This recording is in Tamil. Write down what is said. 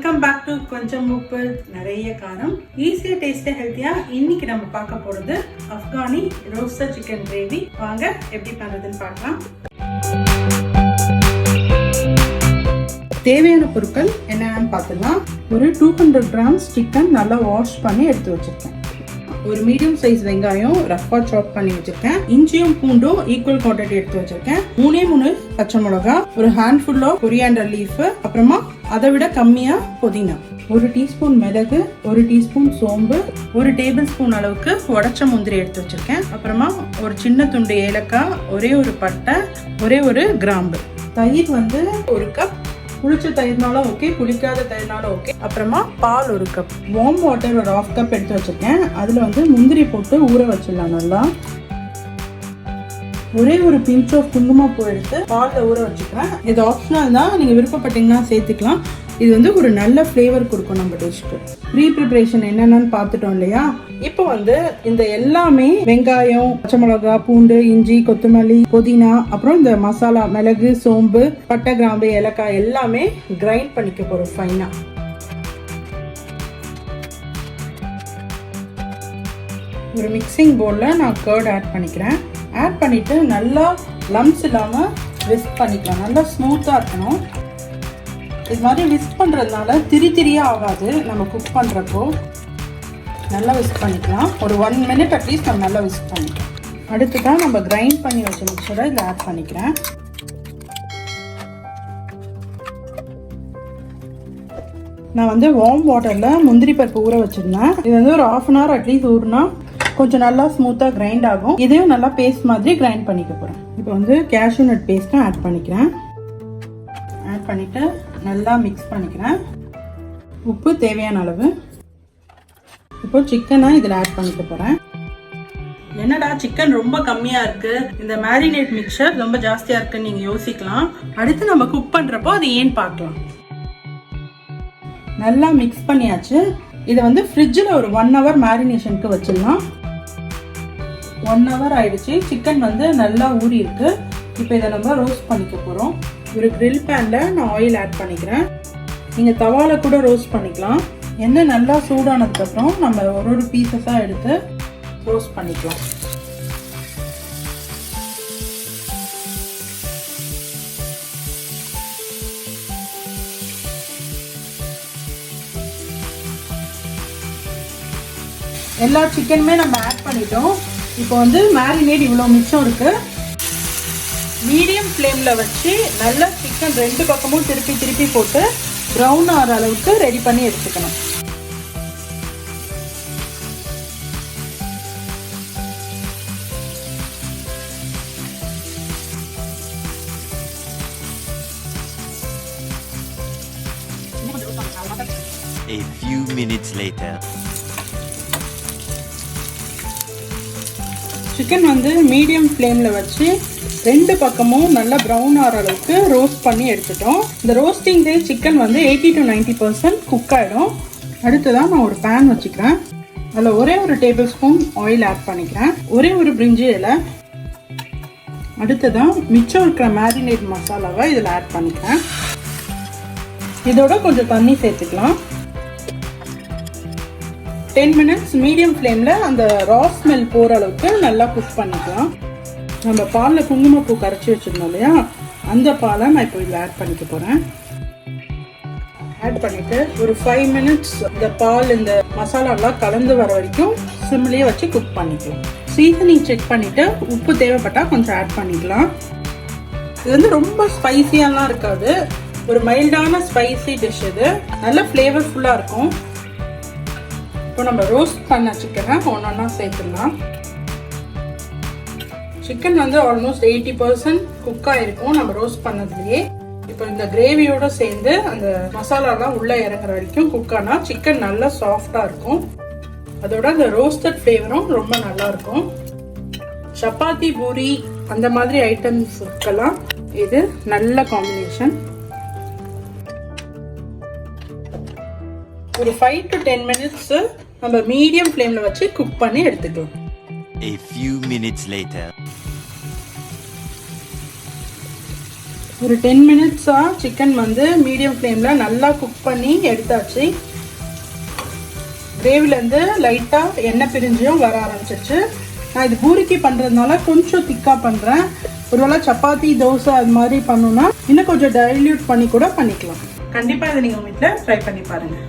வெல்கம் பேக் டு கொஞ்சம் உப்பு நிறைய காரம். ஈஸியா டேஸ்டா ஹெல்த்தியா இன்னைக்கு நம்ம பார்க்க போறது அஃப்கானி ரோஸ்டட் சிக்கன் கிரேவி. வாங்க எப்படி பண்றதுன்னு பார்க்கலாம். தேவையான பொருட்கள் என்னென்னு பார்த்துக்கலாம். ஒரு 200 கிராம்ஸ் சிக்கன் நல்லா வாஷ் பண்ணி எடுத்து வச்சிருக்கேன். ஒரு மீடியம் சைஸ் வெங்காயம் ரஃபா சாப் பண்ணி வச்சிருக்கேன். இஞ்சியும் பூண்டும் ஈக்குவல் குவான்டிட்டி எடுத்து வச்சிருக்கேன். 3 பச்சை மிளகா, ஒரு ஹேண்ட்ஃபுல் ஆஃப் கொரியாண்டர் லீஃப், அப்புறமா அதை விட கம்மியா புதினா, 1 டீஸ்பூன் மிளகு, 1 டீஸ்பூன் சோம்பு, 1 டேபிள் ஸ்பூன் அளவுக்கு உடைச்ச முந்திரி எடுத்து வச்சிருக்கேன். அப்புறமா ஒரு சின்ன துண்டு ஏலக்காய், ஒரே ஒரு பட்டை, ஒரே ஒரு கிராம்பு. தயிர் 1 கப், புளிச்ச தயிர்னாலும் ஓகே, புளிக்காத தயிர்னாலும் ஓகே. அப்புறமா பால் 1 கப், வார்ம் வாட்டர் ஒரு 1/2 கப் எடுத்து வச்சிருக்கேன். அதுல முந்திரி போட்டு ஊற வச்சிடலாம். நல்லா ஒரே ஒரு பிஞ்ச் ஆஃப் குங்குமப்பூ எடுத்து பால்ல ஊற வச்சுக்கிறேன். இது ஆப்ஷனல் தான், நீங்க விருப்பப்பட்டீங்கன்னா சேர்த்துக்கலாம். இது ஒரு நல்ல ஃப்ளேவர் கொடுக்கும் நம்ம டிஷ்க்கு. ப்ரீ ப்ரிப்பரேஷன் என்னென்னு பார்த்துட்டோம் இல்லையா? இப்போ இந்த எல்லாமே வெங்காயம், பச்சை மிளகா, பூண்டு, இஞ்சி, கொத்தமல்லி, புதினா, அப்புறம் இந்த மசாலா மிளகு, சோம்பு, பட்டை, கிராம்பு, ஏலக்காய் எல்லாமே கிரைண்ட் பண்ணிக்க போறோம் ஃபைனா. ஒரு மிக்சிங் பவுல்ல நான் கர்ட் ஆட் பண்ணிக்கிறேன். ஆட் பண்ணிட்டு நல்லா லம்ஸ் இல்லாம விஸ்க் பண்ணிக்கலாம். நல்லா ஸ்மூத்தா இருக்கணும். இது மாதிரி விஸ்க் பண்றதுனால திரியா ஆகாது. நம்ம குக் பண்றப்போ நல்லா விஸ்க் பண்ணிக்கலாம். ஒரு 1 மினிட் அட்லீஸ்ட் நம்ம நல்லா விஸ்க் பண்ணிக்கலாம். அடுத்துதான் நம்ம கிரைண்ட் பண்ணி வச்ச மிக்சரை இதில் ஆட் பண்ணிக்கிறேன். நான் வார்ம் வாட்டர்ல முந்திரி பருப்பு ஊற வச்சிருந்தேன். இது ஒரு 1/2 அன் ஹவர் அட்லீஸ்ட் ஊறினா கொஞ்சம் நல்லா ஸ்மூத்தா கிரைண்ட் ஆகும். இதையும் நல்லா பேஸ்ட் மாதிரி கிரைண்ட் பண்ணிக்க போறேன். இப்போ கேஷ்யூ நட் பேஸ்ட்டும் ஆட் பண்ணிக்கிறேன். ஆட் பண்ணிட்டு நல்லா மிக்ஸ் பண்ணிக்கிறேன். உப்பு தேவையான அளவு. இப்போ சிக்கனை இதில் ஆட் பண்ணிக்க போறேன். என்னடா சிக்கன் ரொம்ப கம்மியா இருக்கு, இந்த மேரினேட் மிக்சர் ரொம்ப ஜாஸ்தியா இருக்குன்னு நீங்க யோசிக்கலாம். அடுத்து நம்ம குக் பண்றப்போ அது ஏன் பார்க்கலாம். நல்லா மிக்ஸ் பண்ணியாச்சு. இதை ஃப்ரிட்ஜில் ஒரு 1 ஹவர் மேரினேஷனுக்கு வச்சிடலாம். 1 ஹவர் ஆயிடுச்சு. சிக்கன் நல்லா ஊறி இருக்கு. இப்போ இதை நம்ம ரோஸ்ட் பண்ணிக்க போறோம். ஒரு கிரில் பேன்ல நான் ஆயில் ஆட் பண்ணிக்கிறேன். நீங்க தவால கூட ரோஸ்ட் பண்ணிக்கலாம். எண்ணெய் நல்லா சூடானதுக்கு அப்புறம் நம்ம ஒரு பீசஸா எடுத்து ரோஸ்ட் பண்ணிக்கலாம். எல்லா சிக்கனுமே நம்ம ஆட் பண்ணிட்டோம். இப்போ மேரினேட் இவ்வளோ மிச்சம் இருக்கு. மீடியம் ஃப்ளேம்ல வச்சு நல்லா சிக்கன் 2 பக்கமும் திருப்பி போட்டு ப்ரௌன் ஆகிற அளவுக்கு ரெடி பண்ணி எடுத்துக்கணும். A few minutes later. Chicken medium ஃப்ளேம்ல வச்சு 2 பக்கமும் நல்லா ப்ரௌன் ஆகிற அளவுக்கு ரோஸ்ட் பண்ணி எடுத்துட்டோம். இந்த ரோஸ்டிங்லேயே சிக்கன் 80 to 90% குக் ஆகிடும். அடுத்ததான் நான் ஒரு பேன் வச்சுக்கிறேன். அதில் ஒரே ஒரு டேபிள் ஸ்பூன் ஆயில் ஆட் பண்ணிக்கிறேன். ஒரே ஒரு பிரிஞ்சி இலை. அடுத்ததான் மிச்சம் இருக்கிற மேரினேட் மசாலாவை இதில் ஆட் பண்ணிக்கிறேன். இதோட கொஞ்சம் தண்ணி சேர்த்துக்கலாம். 10 மினிட்ஸ் மீடியம் ஃப்ளேம்ல அந்த ரா ஸ்மெல் போற அளவுக்கு நல்லா குக் பண்ணிக்கலாம். நம்ம பாலில் குங்குமப்பூ கரைச்சி வச்சிருந்தோம் இல்லையா, அந்த பாலை நான் இப்போ இதில் ஆட் பண்ணிக்க போறேன். ஆட் பண்ணிட்டு ஒரு 5 மினிட்ஸ் இந்த பால் இந்த மசாலாலாம் கலந்து வர வரைக்கும் சிம்லயே வச்சு குக் பண்ணிக்கலாம். சீசனிங் செக் பண்ணிட்டு உப்பு தேவைப்பட்டா கொஞ்சம் ஆட் பண்ணிக்கலாம். இது ரொம்ப ஸ்பைசியாலாம் இருக்காது. ஒரு மைல்டான ஸ்பைசி டிஷ். இது நல்ல ஃப்ளேவர்ஃபுல்லா இருக்கும். இப்போ நம்ம ரோஸ்ட் பண்ண சிக்கனை ஒன்றா சேர்த்துடலாம். சிக்கன் ஆல்மோஸ்ட் 80% குக் ஆயிருக்கும் நம்ம ரோஸ்ட் பண்ணதுலயே. இப்போ இந்த கிரேவியோட சேர்ந்து அந்த மசாலாலாம் உள்ள இறங்குற வரைக்கும் குக் ஆனா சிக்கன் நல்லா சாஃப்டா இருக்கும். அதோட அந்த ரோஸ்டட் ஃப்ளேவரும் ரொம்ப நல்லா இருக்கும். சப்பாத்தி, பூரி அந்த மாதிரி ஐட்டம்ஸ்க்கெல்லாம் இது நல்ல காம்பினேஷன். ஒரு 5 to 10 மினிட்ஸ் நம்ம மீடியம் ஃப்ளேம்ல வச்சு குக் பண்ணி எடுத்துக்கலாம். A few minutes later. ஒரு 10 மினிட்ஸா சிக்கன் வந்து மீடியம் ஃப்ளேம்ல நல்லா குக் பண்ணி எடுத்தாச்சு. கிரேவிலேருந்து லைட்டாக எண்ணெய் பிரிஞ்சியும் வர ஆரம்பிச்சிருச்சு. நான் இது பூரிக்கு பண்ணுறதுனால கொஞ்சம் திக்காக பண்ணுறேன். ஒருவேளை சப்பாத்தி தோசை அது மாதிரி பண்ணணும்னா இன்னும் கொஞ்சம் டைல்யூட் பண்ணி கூட பண்ணிக்கலாம். கண்டிப்பாக இதை நீங்கள் வீட்டில் ட்ரை பண்ணி பாருங்கள்.